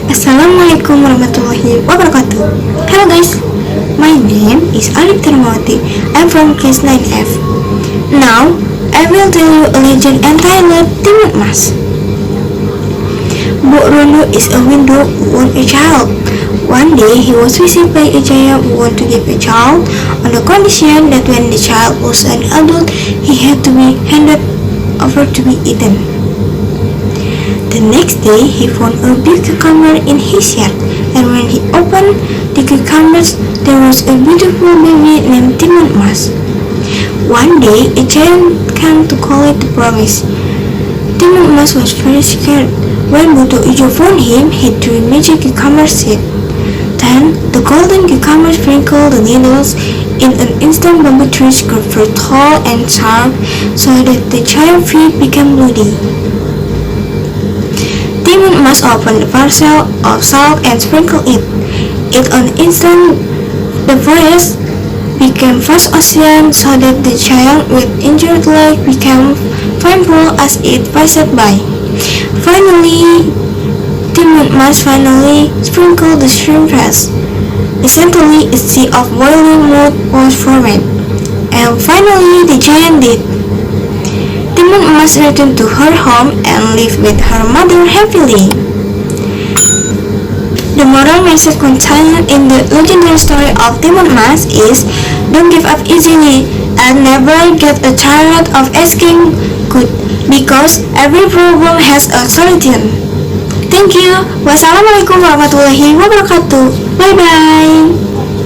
Assalamualaikum warahmatullahi wabarakatuh. Hello guys, my name is Alip Rahmawati. I'm from Class 9F. Now, I will tell you a legend entitled Timun Mas. Bu Rondo is a widow who wants a child. One day, he was visited by a giant who wanted to give a child on the condition that when the child was an adult, he had to be handed over to be eaten. The next day, he found a big cucumber in his yard, and when he opened the cucumbers, there was a beautiful baby named Timun Mas. One day, a giant came to collect the promise. Timun Mas was very scared. When Buto Ijo found him, he threw magic cucumber seed. Then, the golden cucumber sprinkled the needles. In an instant, bamboo trees grew tall and sharp, so that the giant feet became bloody. Timun Mas opened a parcel of salt and sprinkled it. In an instant, the forest became vast ocean, so that the giant with injured leg became painful as it passed by. Finally, Timun Mas sprinkled the shrimp paste. Instantly, a sea of boiling mud was formed. And finally, the giant did. Timun Mas returned to her home and lived with her mother happily. The moral message contained in the legendary story of Timun Mas is, don't give up easily and never get tired of asking good, because every problem has a solution. Thank you. Wassalamualaikum warahmatullahi wabarakatuh. Bye bye.